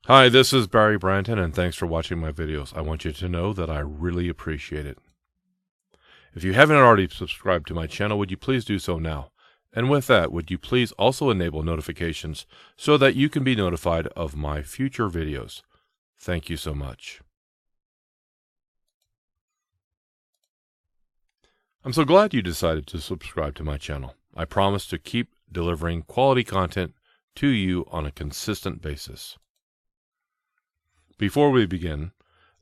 Hi, this is Barry Branton, and thanks for watching my videos. I want you to know that I really appreciate it. If you haven't already subscribed to my channel, would you please do so now? And with that, would you please also enable notifications so that you can be notified of my future videos? Thank you so much. I'm so glad you decided to subscribe to my channel. I promise to keep delivering quality content to you on a consistent basis. Before we begin,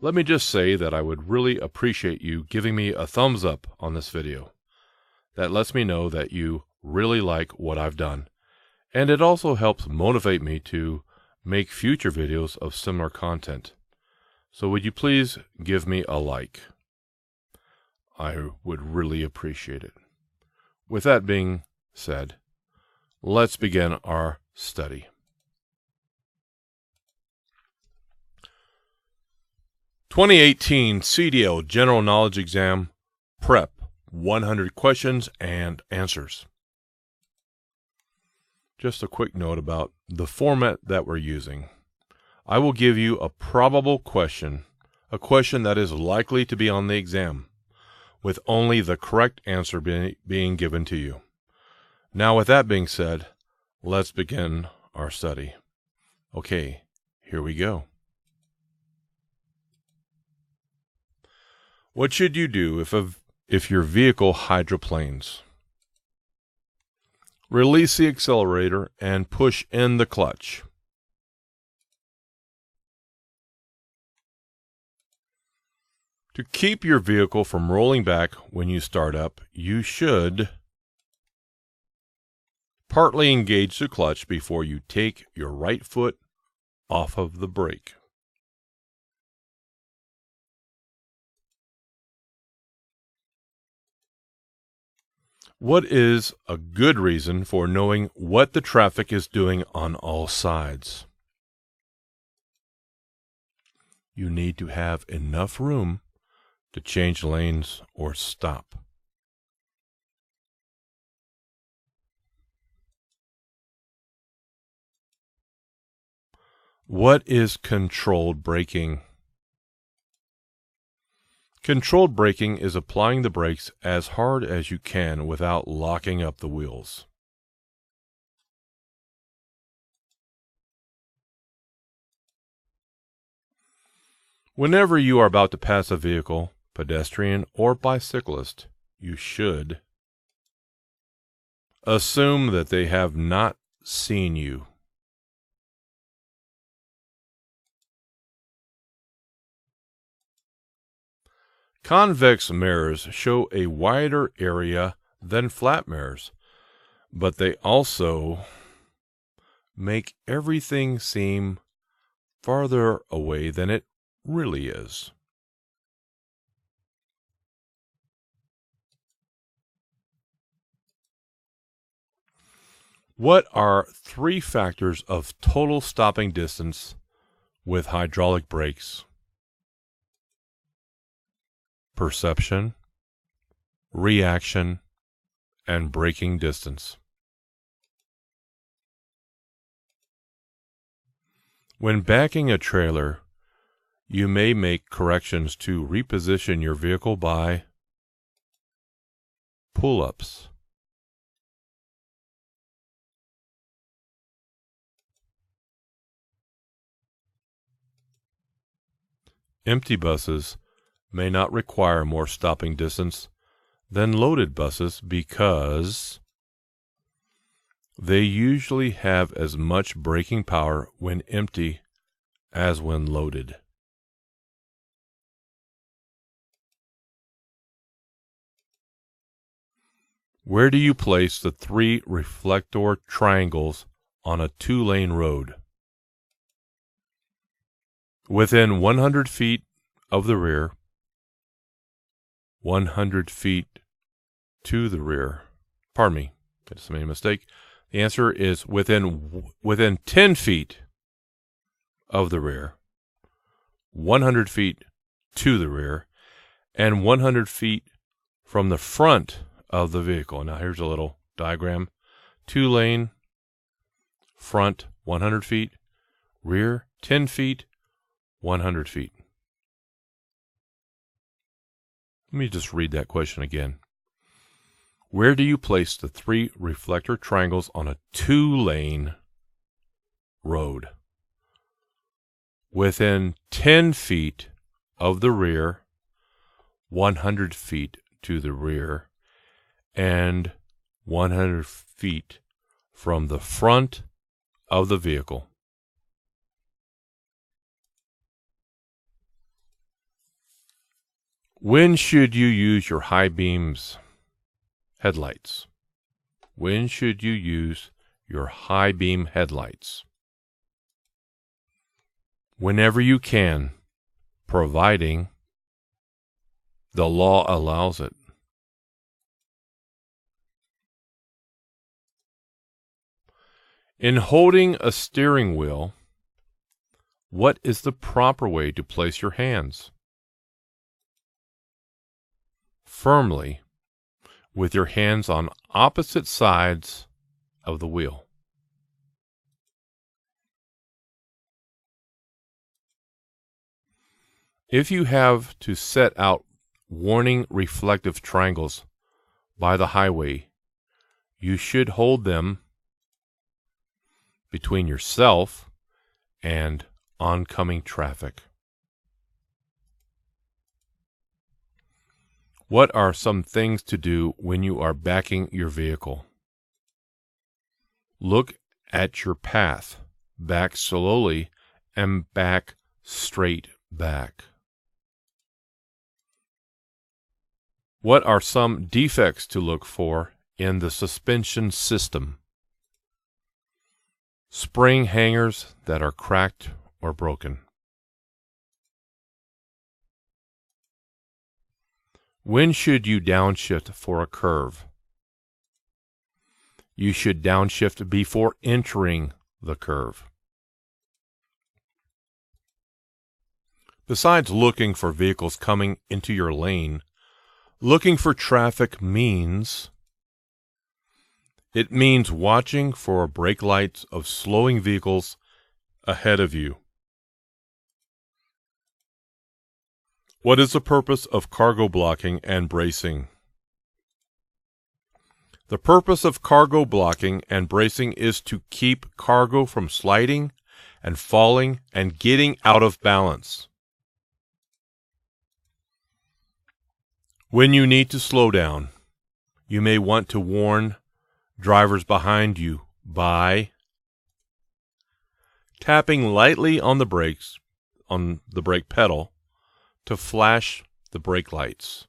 let me just say that I would really appreciate you giving me a thumbs up on this video. That lets me know that you really like what I've done, and it also helps motivate me to make future videos of similar content. So would you please give me a like? I would really appreciate it. With that being said, let's begin our study. 2018 CDL General Knowledge Exam Prep 100 Questions and Answers. Just a quick note about the format that we're using. I will give you a probable question, a question that is likely to be on the exam, with only the correct answer being given to you. Now, with that being said, let's begin our study. Okay, here we go. What should you do if your vehicle hydroplanes? Release the accelerator and push in the clutch. To keep your vehicle from rolling back when you start up, you should partly engage the clutch before you take your right foot off of the brake. What is a good reason for knowing what the traffic is doing on all sides? You need to have enough room to change lanes or stop. What is controlled braking? Controlled braking is applying the brakes as hard as you can without locking up the wheels. Whenever you are about to pass a vehicle, pedestrian or bicyclist, you should assume that they have not seen you. Convex mirrors show a wider area than flat mirrors, but they also make everything seem farther away than it really is. What are 3 factors of total stopping distance with hydraulic brakes? Perception, reaction, and braking distance. When backing a trailer, you may make corrections to reposition your vehicle by pull-ups, empty buses may not require more stopping distance than loaded buses because they usually have as much braking power when empty as when loaded. Where do you place the 3 reflector triangles on a 2-lane road? Within 100 feet of the rear, 100 feet to the rear. Pardon me, I just made a mistake. The answer is within 10 feet of the rear, 100 feet to the rear, and 100 feet from the front of the vehicle. Now here's a little diagram. 2-lane, front 100 feet, rear 10 feet, 100 feet. Let me just read that question again. Where do you place the 3 reflector triangles on a 2-lane road? Within 10 feet of the rear, 100 feet to the rear, and 100 feet from the front of the vehicle. When should you use your high beams headlights? When should you use your high beam headlights? Whenever you can, providing the law allows it. In holding a steering wheel, what is the proper way to place your hands? Firmly, with your hands on opposite sides of the wheel. If you have to set out warning reflective triangles by the highway, you should hold them between yourself and oncoming traffic. What are some things to do when you are backing your vehicle? Look at your path. Back slowly and back straight back. What are some defects to look for in the suspension system? Spring hangers that are cracked or broken. When should you downshift for a curve? You should downshift before entering the curve. Besides looking for vehicles coming into your lane, looking for traffic means watching for brake lights of slowing vehicles ahead of you. What is the purpose of cargo blocking and bracing? The purpose of cargo blocking and bracing is to keep cargo from sliding and falling and getting out of balance. When you need to slow down, you may want to warn drivers behind you by tapping lightly on the brakes, on the brake pedal, to flash the brake lights.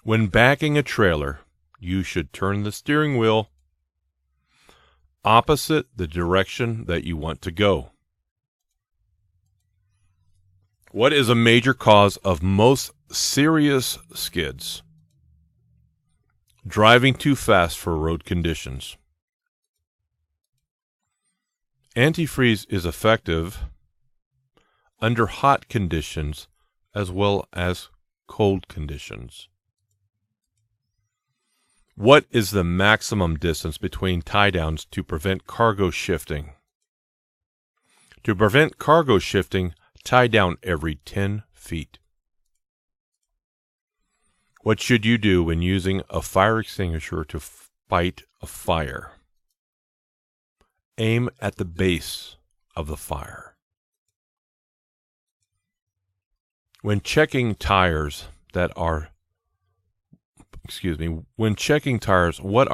When backing a trailer, you should turn the steering wheel opposite the direction that you want to go. What is a major cause of most serious skids? Driving too fast for road conditions. Antifreeze is effective under hot conditions as well as cold conditions. What is the maximum distance between tie-downs to prevent cargo shifting? To prevent cargo shifting, tie down every 10 feet. What should you do when using a fire extinguisher to fight a fire? Aim at the base of the fire. When checking tires, what are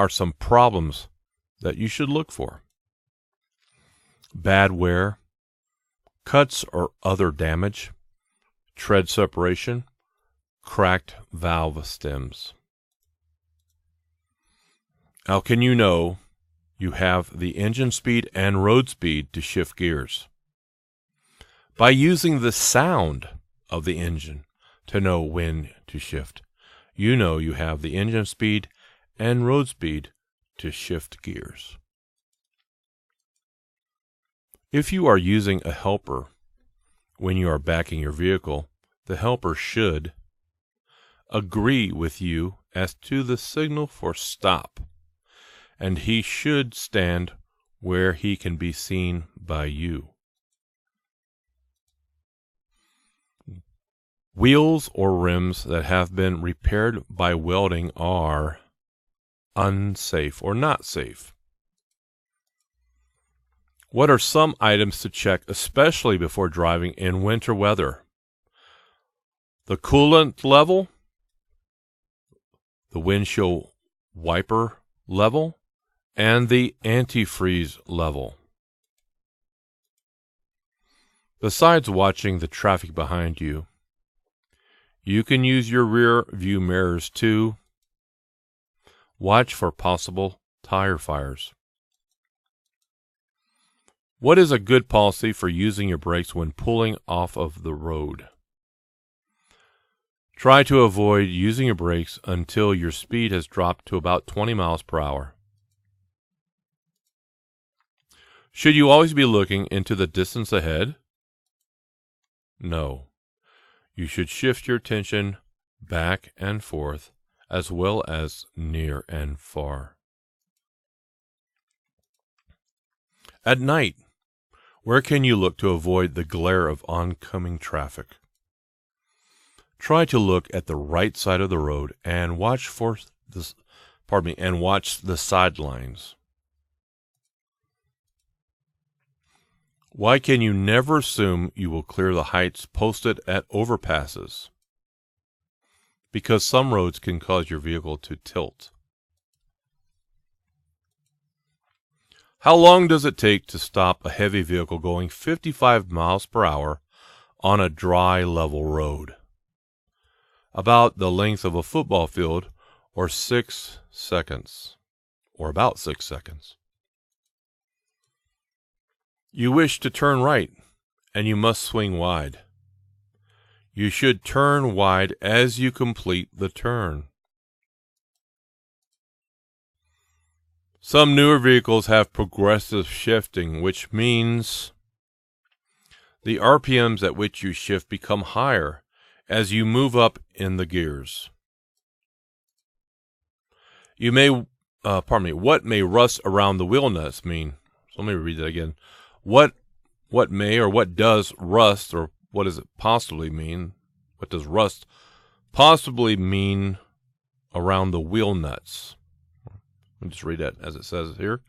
some problems that you should look for? Bad wear, cuts or other damage, tread separation, cracked valve stems. How can you know you have the engine speed and road speed to shift gears? By using the sound of the engine to know when to shift. You know you have the engine speed and road speed to shift gears. If you are using a helper when you are backing your vehicle, the helper should agree with you as to the signal for stop and he should stand where he can be seen by you. Wheels or rims that have been repaired by welding are unsafe or not safe. What are some items to check, especially before driving in winter weather? The coolant level, the windshield wiper level, and the antifreeze level. Besides watching the traffic behind you, you can use your rear view mirrors to watch for possible tire fires. What is a good policy for using your brakes when pulling off of the road? Try to avoid using your brakes until your speed has dropped to about 20 miles per hour. Should you always be looking into the distance ahead? No. You should shift your attention back and forth as well as near and far. At night, where can you look to avoid the glare of oncoming traffic? Try to look at the right side of the road and watch the sidelines. Why can you never assume you will clear the heights posted at overpasses? Because some roads can cause your vehicle to tilt. How long does it take to stop a heavy vehicle going 55 miles per hour on a dry, level road? About the length of a football field, or 6 seconds, or about 6 seconds. You wish to turn right, and you must swing wide. You should turn wide as you complete the turn. Some newer vehicles have progressive shifting, which means the RPMs at which you shift become higher as you move up in the gears. What may rust around the wheel nuts mean? So let me read that again. What may or what does rust, or what does it possibly mean? What does rust possibly mean around the wheel nuts? Let me just read that as it says here.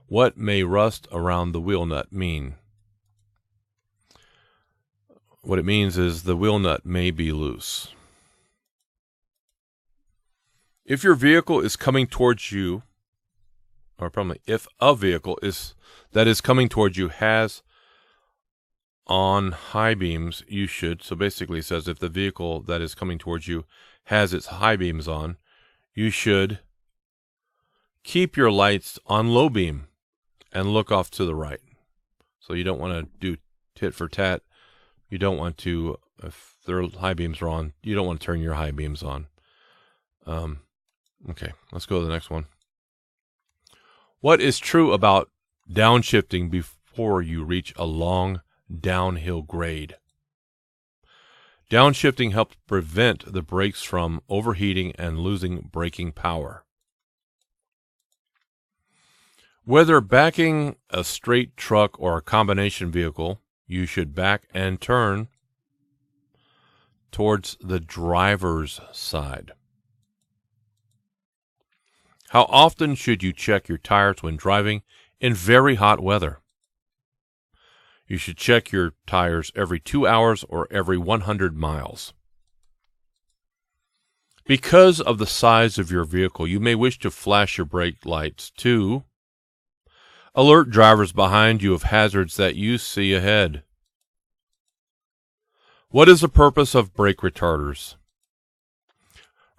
What may rust around the wheel nut mean? What it means is the wheel nut may be loose. If your vehicle is coming towards you, or probably if a vehicle that is coming towards you has on high beams, you should, so basically it says if the vehicle that is coming towards you has its high beams on, you should keep your lights on low beam and look off to the right. So you don't want to do tit for tat. You don't want to, if their high beams are on, you don't want to turn your high beams on. Okay, let's go to the next one. What is true about downshifting before you reach a long downhill grade? Downshifting helps prevent the brakes from overheating and losing braking power. Whether backing a straight truck or a combination vehicle, you should back and turn towards the driver's side. How often should you check your tires when driving in very hot weather? You should check your tires every 2 hours or every 100 miles. Because of the size of your vehicle, you may wish to flash your brake lights to alert drivers behind you of hazards that you see ahead. What is the purpose of brake retarders?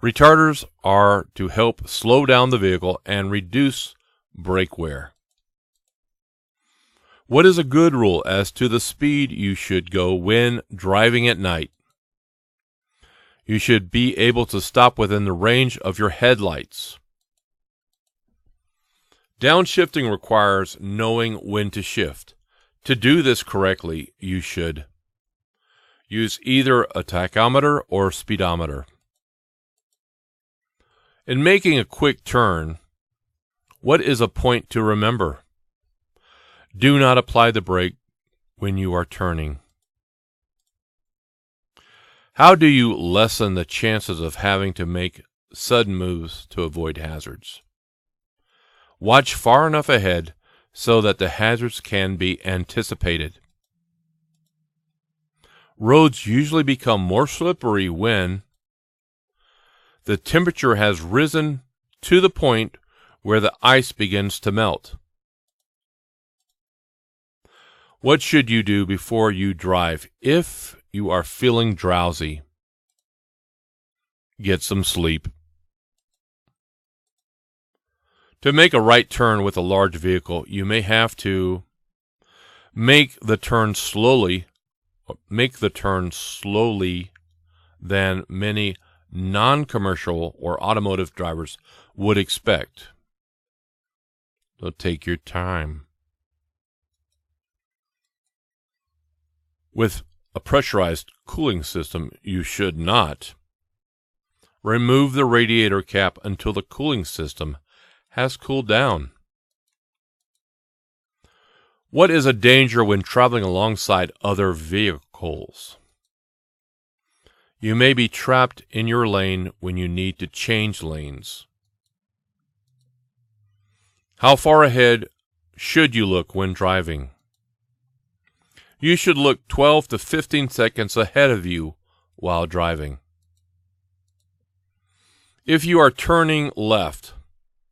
Retarders are to help slow down the vehicle and reduce brake wear. What is a good rule as to the speed you should go when driving at night? You should be able to stop within the range of your headlights. Downshifting requires knowing when to shift. To do this correctly, you should use either a tachometer or speedometer. In making a quick turn, What is a point to remember? Do not apply the brake when you are turning. How do you lessen the chances of having to make sudden moves to avoid hazards? Watch far enough ahead so that the hazards can be anticipated. Roads usually become more slippery when the temperature has risen to the point where the ice begins to melt. What should you do before you drive if you are feeling drowsy? Get some sleep. To make a right turn with a large vehicle, you may have to make the turn slowly than many non-commercial or automotive drivers would expect. So take your time. With a pressurized cooling system, you should not remove the radiator cap until the cooling system has cooled down. What is a danger when traveling alongside other vehicles? You may be trapped in your lane when you need to change lanes. How far ahead should you look when driving? You should look 12 to 15 seconds ahead of you while driving. If you are turning left,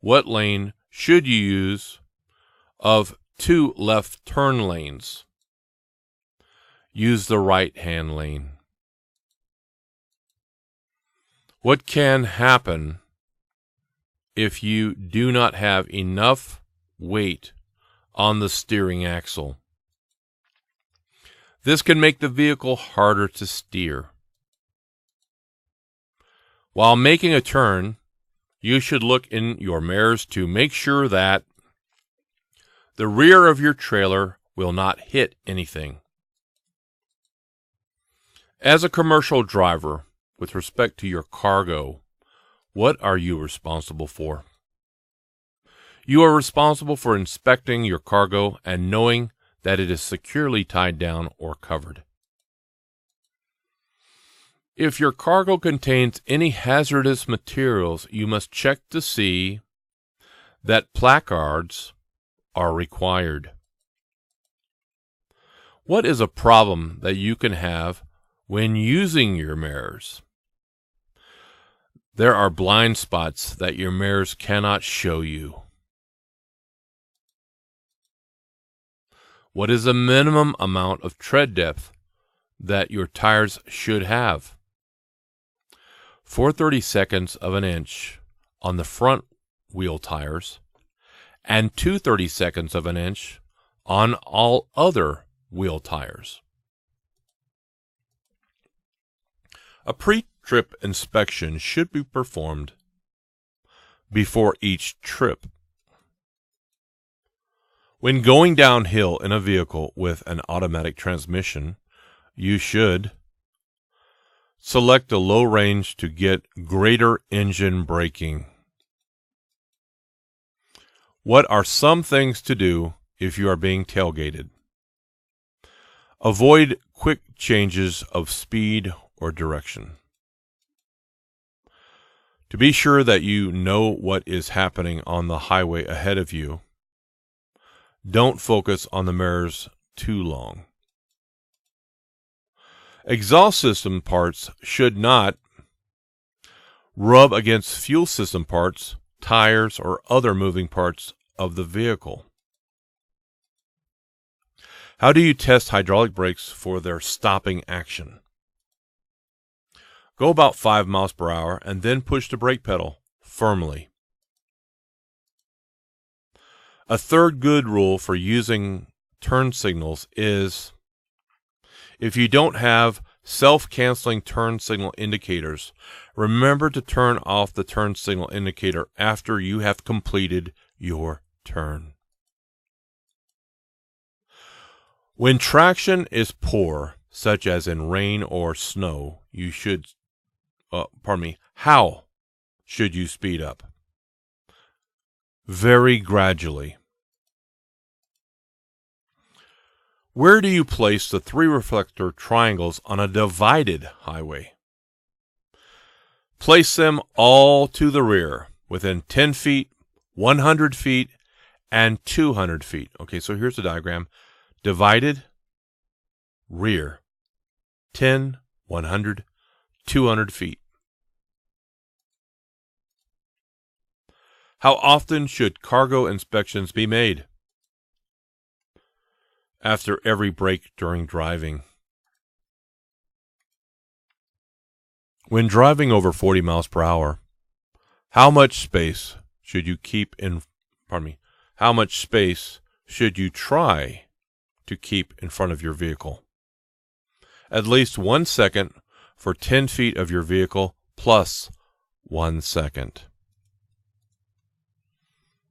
what lane should you use of 2 left turn lanes? Use the right-hand lane. What can happen if you do not have enough weight on the steering axle? This can make the vehicle harder to steer. While making a turn, you should look in your mirrors to make sure that the rear of your trailer will not hit anything. As a commercial driver, with respect to your cargo, what are you responsible for? You are responsible for inspecting your cargo and knowing that it is securely tied down or covered. If your cargo contains any hazardous materials, you must check to see that placards are required. What is a problem that you can have when using your mirrors? There are blind spots that your mirrors cannot show you. What is the minimum amount of tread depth that your tires should have? 4/32 of an inch on the front wheel tires and 2/32 of an inch on all other wheel tires. A pre-trip inspection should be performed before each trip. When going downhill in a vehicle with an automatic transmission, you should select a low range to get greater engine braking. What are some things to do if you are being tailgated? Avoid quick changes of speed or direction. To be sure that you know what is happening on the highway ahead of you, don't focus on the mirrors too long. Exhaust system parts should not rub against fuel system parts, tires, or other moving parts of the vehicle. How do you test hydraulic brakes for their stopping action? Go about 5 miles per hour and then push the brake pedal firmly. A third good rule for using turn signals is if you don't have self-canceling turn signal indicators, remember to turn off the turn signal indicator after you have completed your turn. When traction is poor, such as in rain or snow, how should you speed up? very gradually. Where do you place the 3 reflector triangles on a divided highway? Place them all to the rear, within 10 feet, 100 feet, and 200 feet. Okay, so here's the diagram. Divided, rear, 10, 100, 200 feet. How often should cargo inspections be made? After every break during driving. When driving over 40 miles per hour, how much space should you how much space should you try to keep in front of your vehicle? At least 1 second for 10 feet of your vehicle plus 1 second.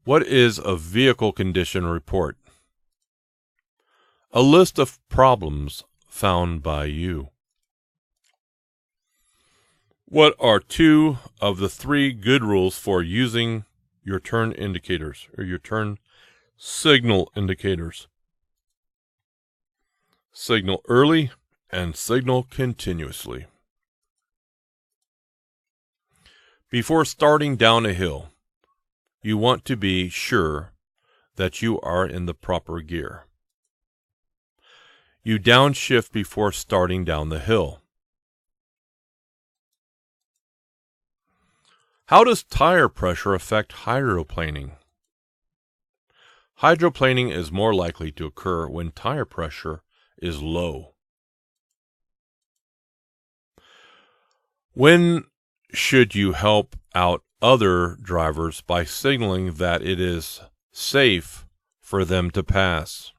What is a vehicle condition report? A list of problems found by you. What are 2 of the 3 good rules for using your turn indicators or your turn signal indicators? Signal early and signal continuously. Before starting down a hill, you want to be sure that you are in the proper gear. You downshift before starting down the hill. How does tire pressure affect hydroplaning? Hydroplaning is more likely to occur when tire pressure is low. When should you help out other drivers by signaling that it is safe for them to pass?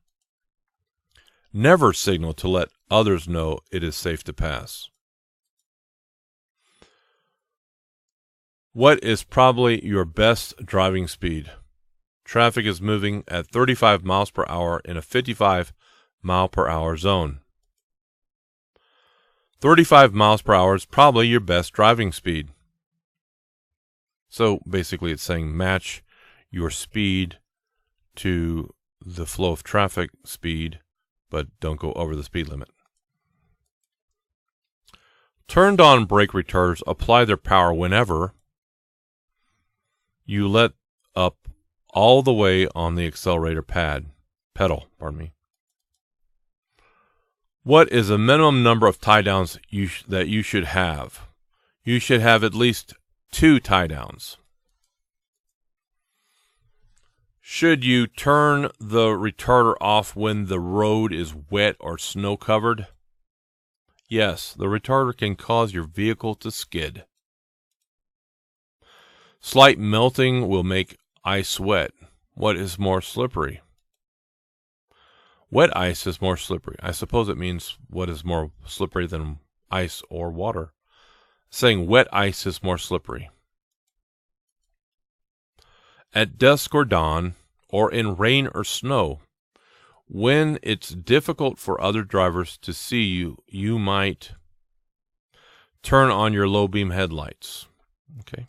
Never signal to let others know it is safe to pass. What is probably your best driving speed? Traffic is moving at 35 miles per hour in a 55 mile per hour zone. 35 miles per hour is probably your best driving speed. So basically it's saying match your speed to the flow of traffic speed, but don't go over the speed limit. Turned on brake retarders apply their power whenever you let up all the way on the accelerator pedal. What is a minimum number of tie downs that you should have? You should have at least 2 tie downs. Should you turn the retarder off when the road is wet or snow covered? Yes, the retarder can cause your vehicle to skid. Slight melting will make ice wet. What is more slippery? Wet ice is more slippery. I suppose it means what is more slippery than ice or water. Saying wet ice is more slippery. At dusk or dawn, or in rain or snow, when it's difficult for other drivers to see you, you might turn on your low beam headlights. Okay.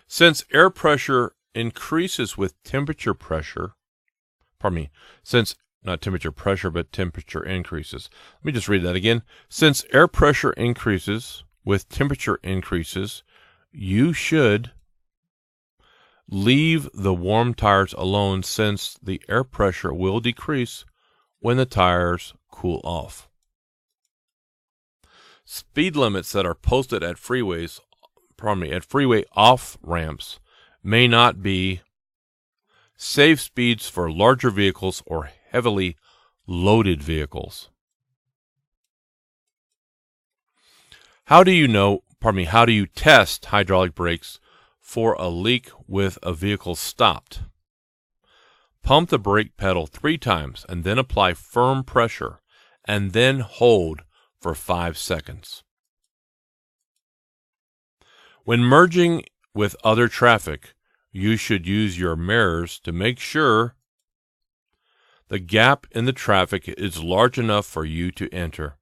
Since air pressure increases with temperature pressure, since not temperature pressure, but temperature increases. Let me just read that again. Since air pressure increases with temperature increases, you should leave the warm tires alone since the air pressure will decrease when the tires cool off. Speed limits that are posted at freeway off-ramps may not be safe speeds for larger vehicles or heavily loaded vehicles. How do you test hydraulic brakes for a leak with a vehicle stopped? Pump the brake pedal 3 times and then apply firm pressure and then hold for 5 seconds. When merging with other traffic, you should use your mirrors to make sure the gap in the traffic is large enough for you to enter.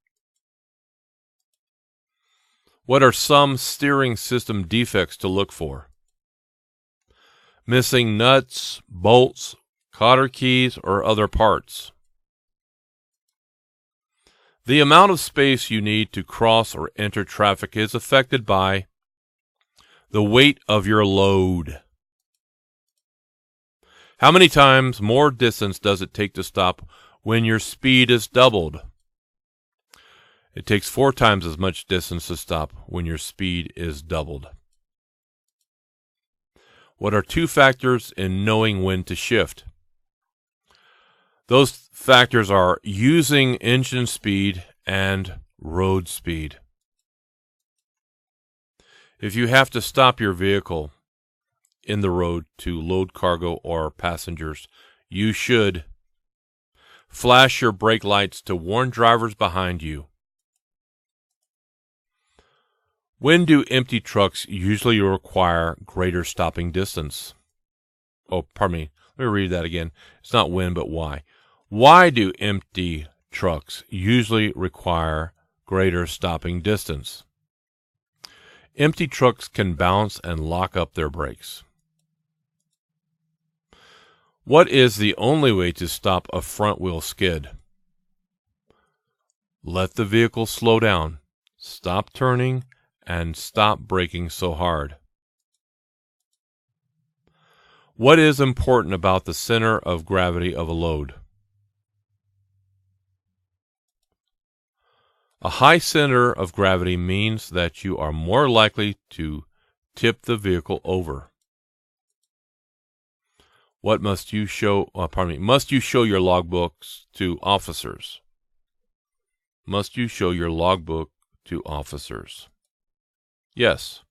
What are some steering system defects to look for? missing nuts, bolts, cotter keys, or other parts. The amount of space you need to cross or enter traffic is affected by the weight of your load. How many times more distance does it take to stop when your speed is doubled? It takes 4 times as much distance to stop when your speed is doubled. What are 2 factors in knowing when to shift? Those factors are using engine speed and road speed. If you have to stop your vehicle in the road to load cargo or passengers, you should flash your brake lights to warn drivers behind you. When do empty trucks usually require greater stopping distance? Oh, pardon me. Let me read that again. It's not when, but why. Why do empty trucks usually require greater stopping distance? Empty trucks can balance and lock up their brakes. What is the only way to stop a front wheel skid? Let the vehicle slow down, stop turning, and stop braking so hard. What is important about the center of gravity of a load? A high center of gravity means that you are more likely to tip the vehicle over. What must you show? Must you show your logbooks to officers? Must you show your logbook to officers? Yes.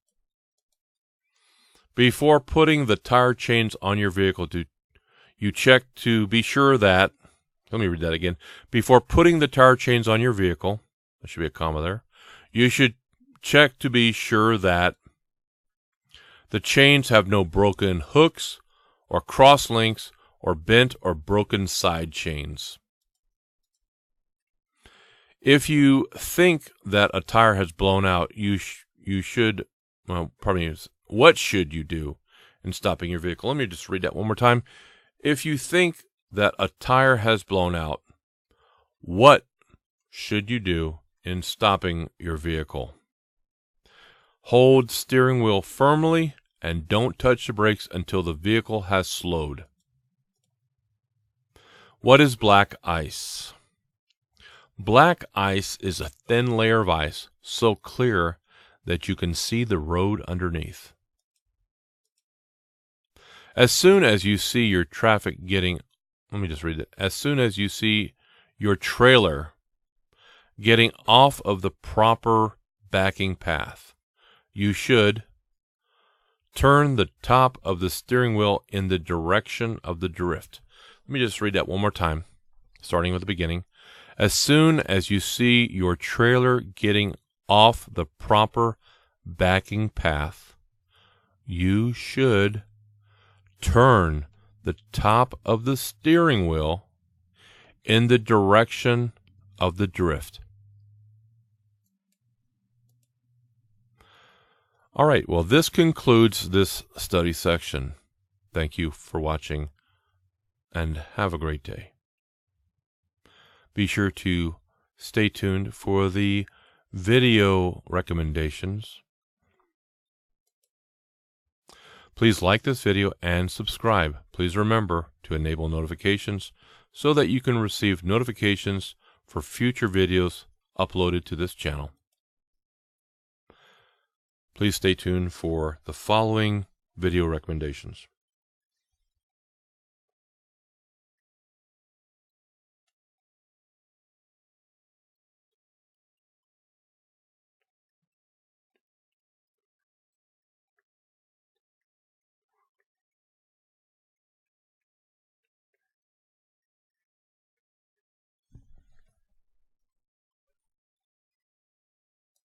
Before putting the tire chains on your vehicle, you check to be sure that, let me read that again. Before putting the tire chains on your vehicle, there should be a comma there, you should check to be sure that the chains have no broken hooks or cross links or bent or broken side chains. If you think that a tire has blown out, what should you do in stopping your vehicle? Let me just read that one more time. If you think that a tire has blown out, what should you do in stopping your vehicle? Hold steering wheel firmly and don't touch the brakes until the vehicle has slowed. What is black ice? Black ice is a thin layer of ice, so clear that you can see the road underneath. As soon as you see your traffic getting, as soon as you see your trailer getting off of the proper backing path, you should turn the top of the steering wheel in the direction of the drift. Let me just read that one more time, starting with the beginning. As soon as you see your trailer getting off the proper backing path, you should turn the top of the steering wheel in the direction of the drift. All right, well, this concludes this study section. Thank you for watching, and have a great day. Be sure to stay tuned for the video recommendations. Please like this video and subscribe. Please remember to enable notifications so that you can receive notifications for future videos uploaded to this channel. Please stay tuned for the following video recommendations.